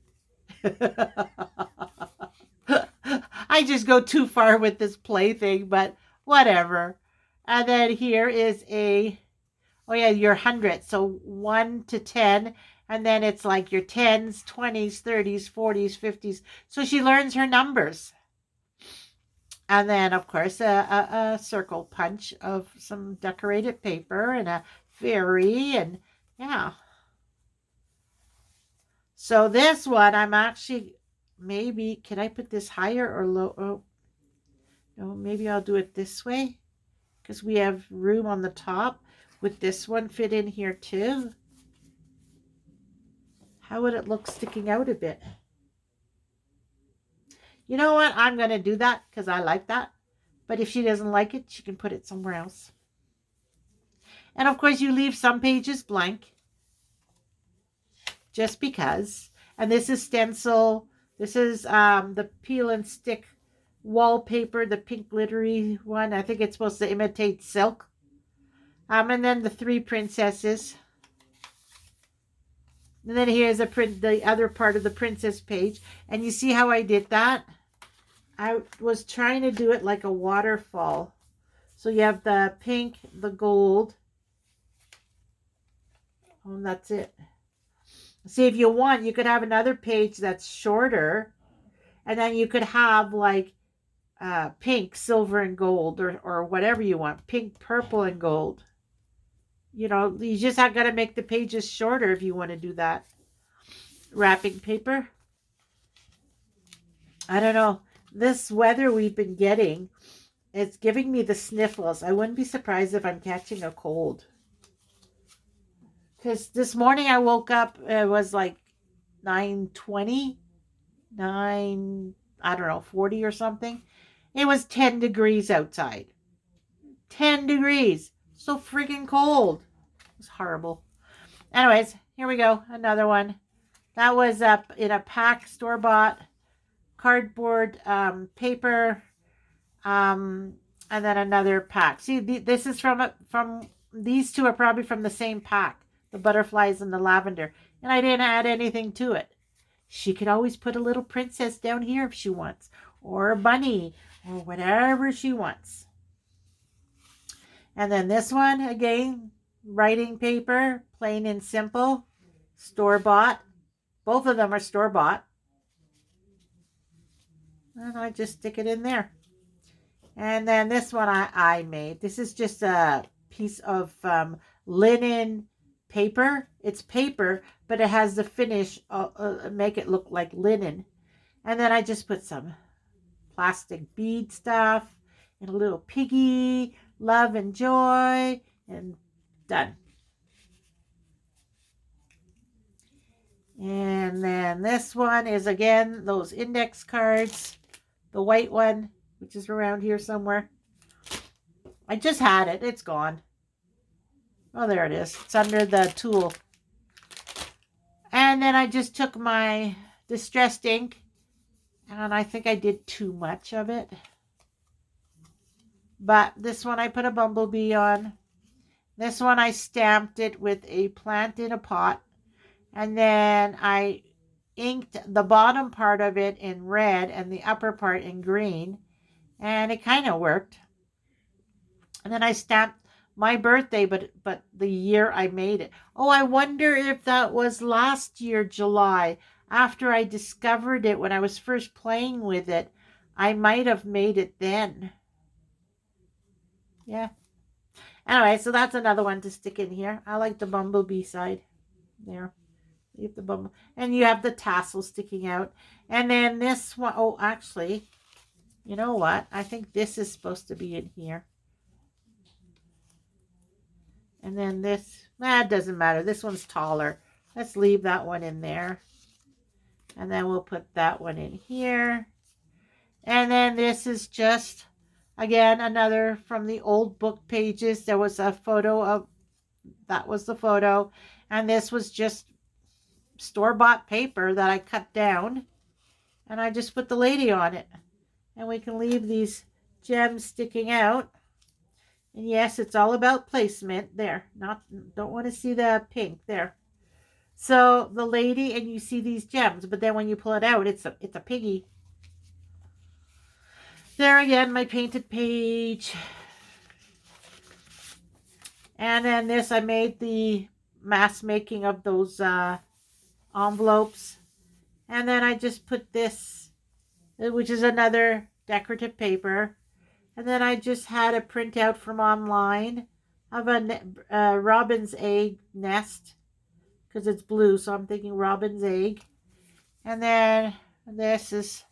I just go too far with this play thing, but whatever. And then here is your 100. So 1 to 10. And then it's like your 10s, 20s, 30s, 40s, 50s. So she learns her numbers. And then, of course, a circle punch of some decorated paper and a fairy. And yeah. So this one, I'm actually, maybe, can I put this higher or low? Oh, no, maybe I'll do it this way. Because we have room on the top. Would this one fit in here too? How would it look sticking out a bit? You know what? I'm going to do that because I like that. But if she doesn't like it, she can put it somewhere else. And of course, you leave some pages blank just because. And this is stencil. This is the peel and stick wallpaper, the pink glittery one. I think it's supposed to imitate silk. And then the three princesses. And then here's the other part of the princess page. And you see how I did that? I was trying to do it like a waterfall. So you have the pink, the gold. Oh, and that's it. See, if you want, you could have another page that's shorter. And then you could have like pink, silver, and gold, or whatever you want. Pink, purple, and gold. You know, you just have got to make the pages shorter if you want to do that. Wrapping paper. I don't know. This weather we've been getting, it's giving me the sniffles. I wouldn't be surprised if I'm catching a cold. Because this morning I woke up, it was like 9:20, I don't know, 40 or something. It was 10 degrees outside. 10 degrees. So freaking cold. It was horrible. Anyways, here we go. Another one. That was up in a pack, store-bought, cardboard, paper, and then another pack. See, this is from these two are probably from the same pack, the butterflies and the lavender. And I didn't add anything to it. She could always put a little princess down here if she wants, or a bunny, or whatever she wants. And then this one, again, writing paper, plain and simple, store-bought. Both of them are store-bought. And I just stick it in there. And then this one I made. This is just a piece of linen paper. It's paper, but it has the finish, make it look like linen. And then I just put some plastic bead stuff and a little piggy, love and joy, and done. And then this one is, again, those index cards. The white one, which is around here somewhere. I just had it. It's gone. Oh, there it is. It's under the tool. And then I just took my distressed ink, and I think I did too much of it. But this one I put a bumblebee on. This one I stamped it with a plant in a pot. And then I inked the bottom part of it in red and the upper part in green. And it kind of worked. And then I stamped my birthday, but the year I made it. Oh, I wonder if that was last year, July. After I discovered it, when I was first playing with it, I might have made it then. Yeah. Anyway, so that's another one to stick in here. I like the bumblebee side. There. You have the bumble, and you have the tassel sticking out. And then this one, oh, actually, you know what? I think this is supposed to be in here. And then this, it doesn't matter. This one's taller. Let's leave that one in there. And then we'll put that one in here. And then this is just, again, another from the old book pages. There was a photo of, that was the photo. And this was just store-bought paper that I cut down. And I just put the lady on it. And we can leave these gems sticking out. And yes, it's all about placement. There. Don't want to see the pink. There. So the lady, and you see these gems. But then when you pull it out, it's a piggy. There again, my painted page. And then this, I made the mass making of those envelopes. And then I just put this, which is another decorative paper. And then I just had a printout from online of a robin's egg nest, because it's blue, so I'm thinking robin's egg. And then this is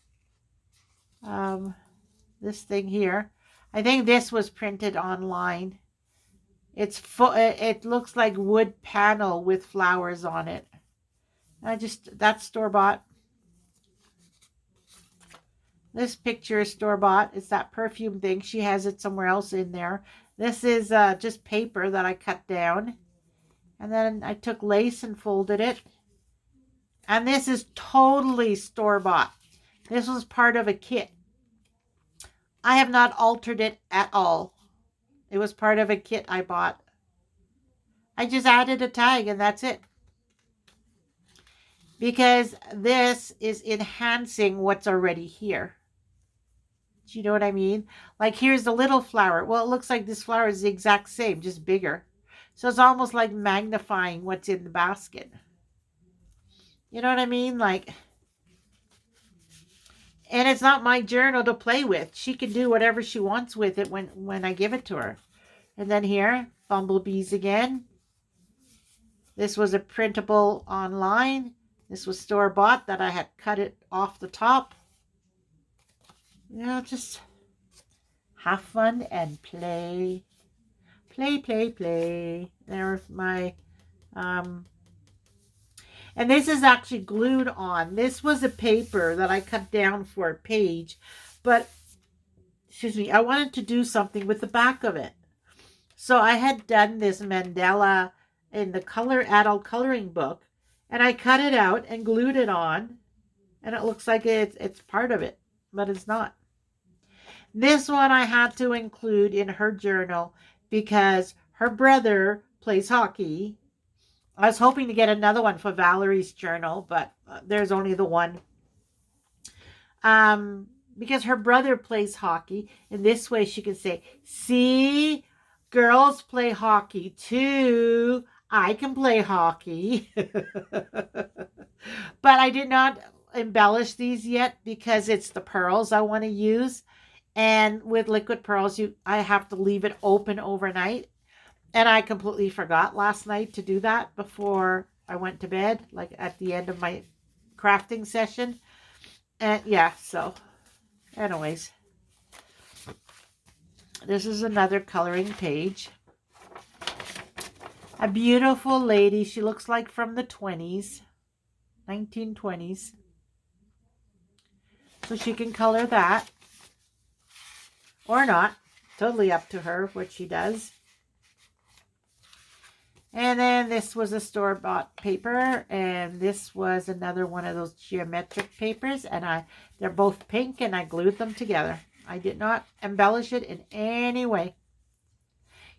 this thing here. I think this was printed online. It looks like wood panel with flowers on it. That's store-bought. This picture is store-bought. It's that perfume thing. She has it somewhere else in there. This is just paper that I cut down. And then I took lace and folded it. And this is totally store-bought. This was part of a kit. I have not altered it at all. It was part of a kit I bought. I just added a tag and that's it. Because this is enhancing what's already here. Do you know what I mean? Like here's the little flower. Well, it looks like this flower is the exact same, just bigger. So it's almost like magnifying what's in the basket. You know what I mean? Like, and it's not my journal to play with. She can do whatever she wants with it when I give it to her. And then here, bumblebees again. This was a printable online. This was store-bought that I had cut it off the top. You know, just have fun and play. Play, play, play. There's my, and this is actually glued on. This was a paper that I cut down for a page, but, excuse me, I wanted to do something with the back of it. So I had done this mandala in the adult coloring book, and I cut it out and glued it on, and it looks like it's part of it, but it's not. This one I had to include in her journal because her brother plays hockey. I was hoping to get another one for Valerie's journal, but there's only the one. Because her brother plays hockey, and this way she can say, see, girls play hockey too. I can play hockey. But I did not embellish these yet because it's the pearls I want to use. And with liquid pearls, I have to leave it open overnight. And I completely forgot last night to do that before I went to bed, like at the end of my crafting session. And yeah, so anyways, this is another coloring page. A beautiful lady. She looks like from the 20s, 1920s. So she can color that. Or not. Totally up to her what she does. And then this was a store-bought paper. And this was another one of those geometric papers. And they're both pink and I glued them together. I did not embellish it in any way.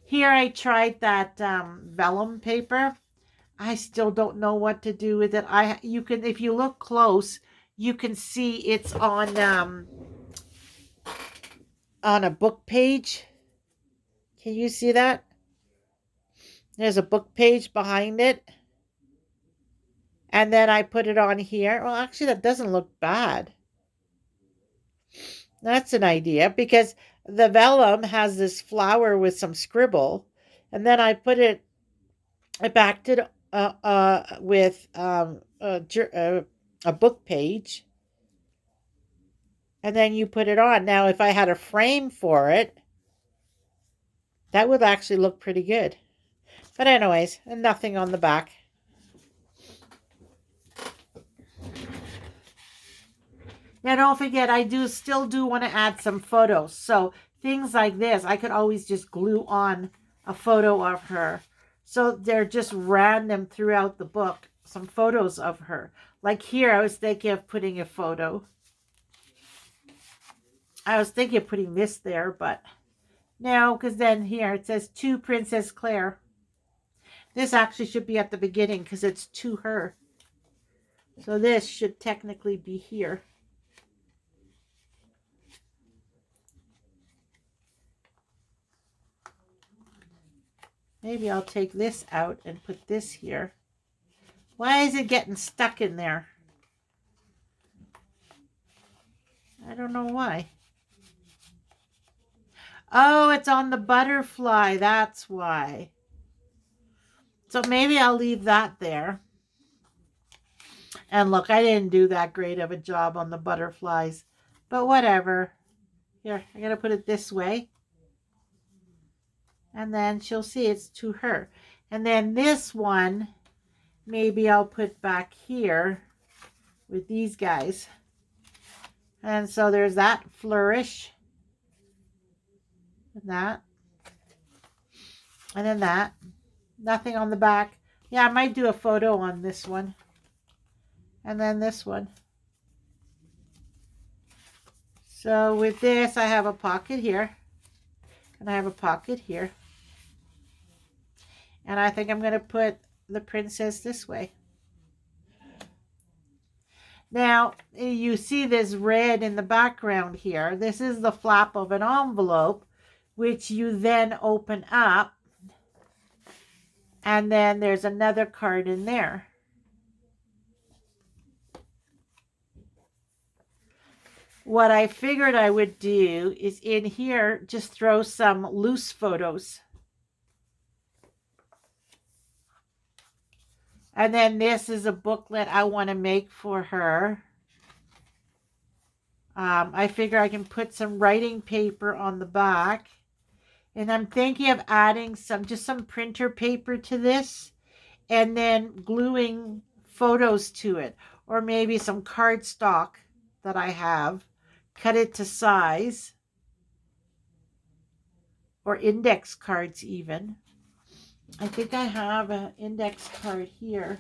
Here I tried that vellum paper. I still don't know what to do with it. You can, if you look close, you can see it's on a book page. Can you see that? There's a book page behind it. And then I put it on here. Well, actually, that doesn't look bad. That's an idea because the vellum has this flower with some scribble. And then I backed it with a book page. And then you put it on. Now, if I had a frame for it, that would actually look pretty good. But anyways, and nothing on the back. Now, don't forget, I still do want to add some photos. So things like this, I could always just glue on a photo of her. So they're just random throughout the book. Some photos of her. Like here, I was thinking of putting a photo. I was thinking of putting this there, but no, because then here it says to Princess Claire. This actually should be at the beginning because it's to her. So this should technically be here. Maybe I'll take this out and put this here. Why is it getting stuck in there? I don't know why. Oh, it's on the butterfly. That's why. So maybe I'll leave that there. And look, I didn't do that great of a job on the butterflies. But whatever. Here, I'm going to put it this way. And then she'll see it's to her. And then this one, maybe I'll put back here with these guys. And so there's that flourish. And that. And then that. Nothing on the back. Yeah, I might do a photo on this one. And then this one. So with this, I have a pocket here. And I have a pocket here. And I think I'm going to put the princess this way. Now, you see this red in the background here. This is the flap of an envelope, which you then open up. And then there's another card in there. What I figured I would do is in here, just throw some loose photos. And then this is a booklet I want to make for her. I figure I can put some writing paper on the back. And I'm thinking of adding just some printer paper to this. And then gluing photos to it. Or maybe some cardstock that I have. Cut it to size. Or index cards even. I think I have an index card here.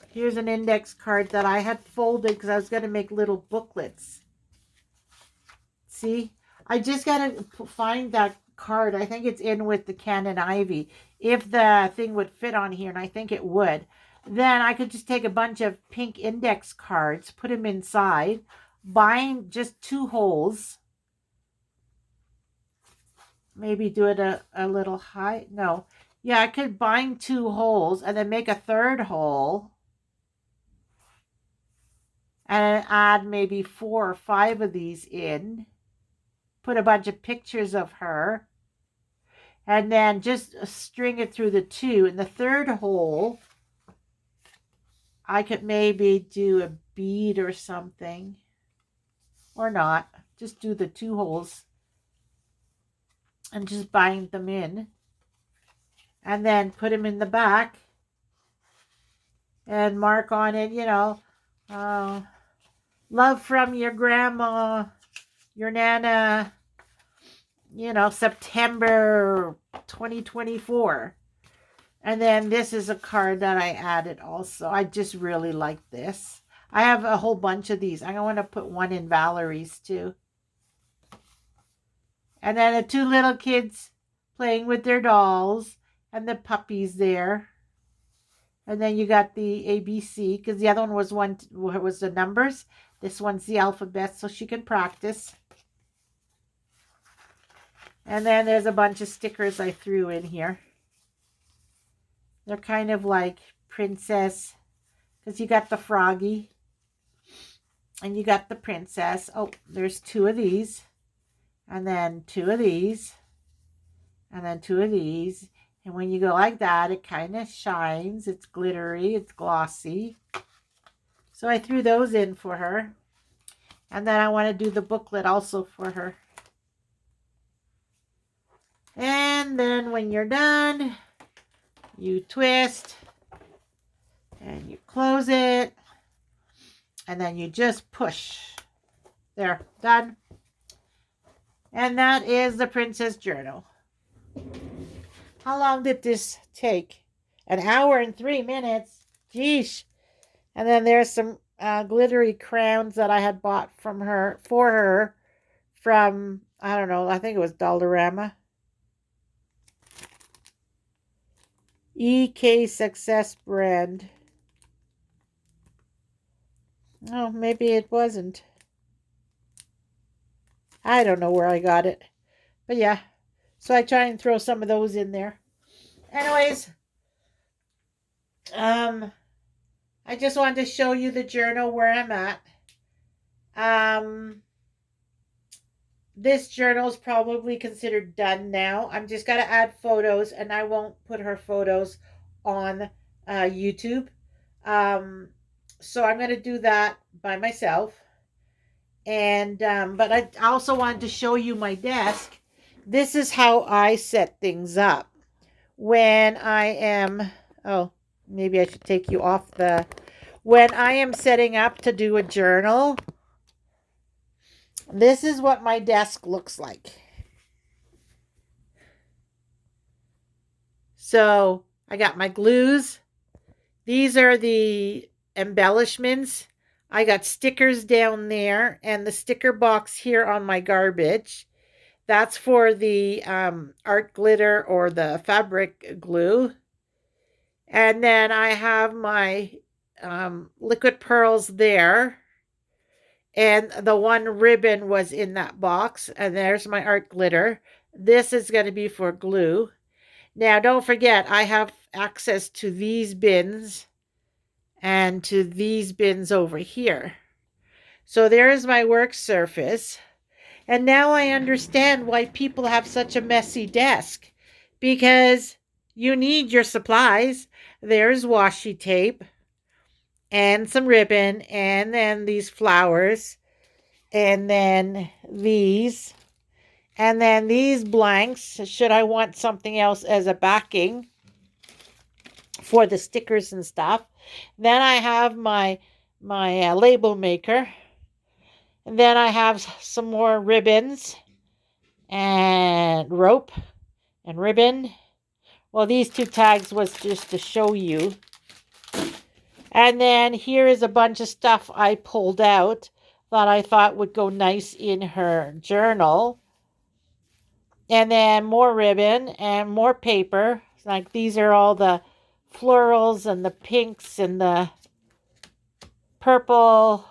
Here's an index card that I had folded because I was going to make little booklets. See? I just got to find that card. I think it's in with the Canon Ivy. If the thing would fit on here, and I think it would, then I could just take a bunch of pink index cards, put them inside, bind just 2 holes. Maybe do it a little high. No. Yeah, I could bind 2 holes and then make a 3rd hole. And add maybe 4 or 5 of these in. Put a bunch of pictures of her. And then just string it through the 2. In the 3rd hole, I could maybe do a bead or something. Or not. Just do the 2 holes. And just bind them in. And then put them in the back. And mark on it, you know, love from your grandma, your nana, you know, September 2024. And then this is a card that I added also. I just really like this. I have a whole bunch of these. I want to put one in Valerie's too. And then the 2 little kids playing with their dolls and the puppies there. And then you got the ABC, because the other one was the numbers. This one's the alphabet, so she can practice. And then there's a bunch of stickers I threw in here. They're kind of like princess, because you got the froggy. And you got the princess. Oh, there's 2 of these. And then 2 of these. And then 2 of these. And when you go like that, it kind of shines. It's glittery. It's glossy. So I threw those in for her. And then I want to do the booklet also for her. And then when you're done, you twist. And you close it. And then you just push. There, done. And that is the Princess Journal. How long did this take? 1 hour and 3 minutes. Geesh. And then there's some glittery crowns that I had bought for her from, I don't know, I think it was Dollarama. EK Success brand. Oh, maybe it wasn't. I don't know where I got it. But yeah. So I try and throw some of those in there. Anyways, I just wanted to show you the journal where I'm at. This journal is probably considered done now. I'm just got to add photos, and I won't put her photos on YouTube. So I'm going to do that by myself. And but I also wanted to show you my desk. This is how I set things up when I am, oh, maybe I should take you off the, when I am setting up to do a journal, this is what my desk looks like. So I got my glues. These are the embellishments. I got stickers down there and the sticker box here on my garbage. That's for the art glitter or the fabric glue. And then I have my liquid pearls there. And the one ribbon was in that box. And there's my art glitter. This is going to be for glue. Now, don't forget, I have access to these bins and to these bins over here. So there's my work surface. And now I understand why people have such a messy desk, because you need your supplies. There's washi tape and some ribbon, and then these flowers, and then these, and then these blanks, should I want something else as a backing for the stickers and stuff. Then I have my label maker. And then I have some more ribbons and rope and ribbon. Well, these two tags was just to show you. And then here is a bunch of stuff I pulled out that I thought would go nice in her journal. And then more ribbon and more paper. Like these are all the florals and the pinks and the purple.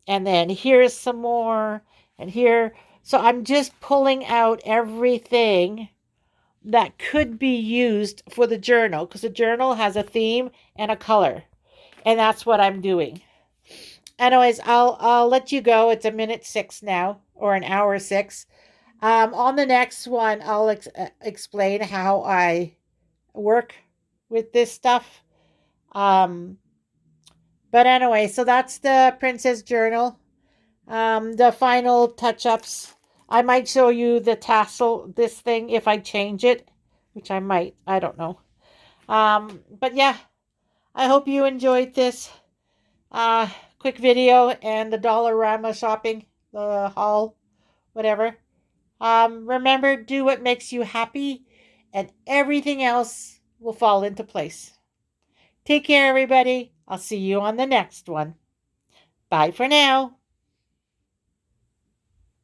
And then here's some more. And here. So I'm just pulling out everything that could be used for the journal, because the journal has a theme and a color. And that's what I'm doing. Anyways, I'll let you go. It's 1:06 now, or 1:06. On the next one, I'll explain how I work with this stuff. But anyway, so that's the Princess Journal. The final touch-ups. I might show you the tassel, this thing, if I change it, which I might. I don't know. But yeah, I hope you enjoyed this quick video and the Dollarama shopping, the haul, whatever. Remember, do what makes you happy, and everything else will fall into place. Take care, everybody. I'll see you on the next one. Bye for now.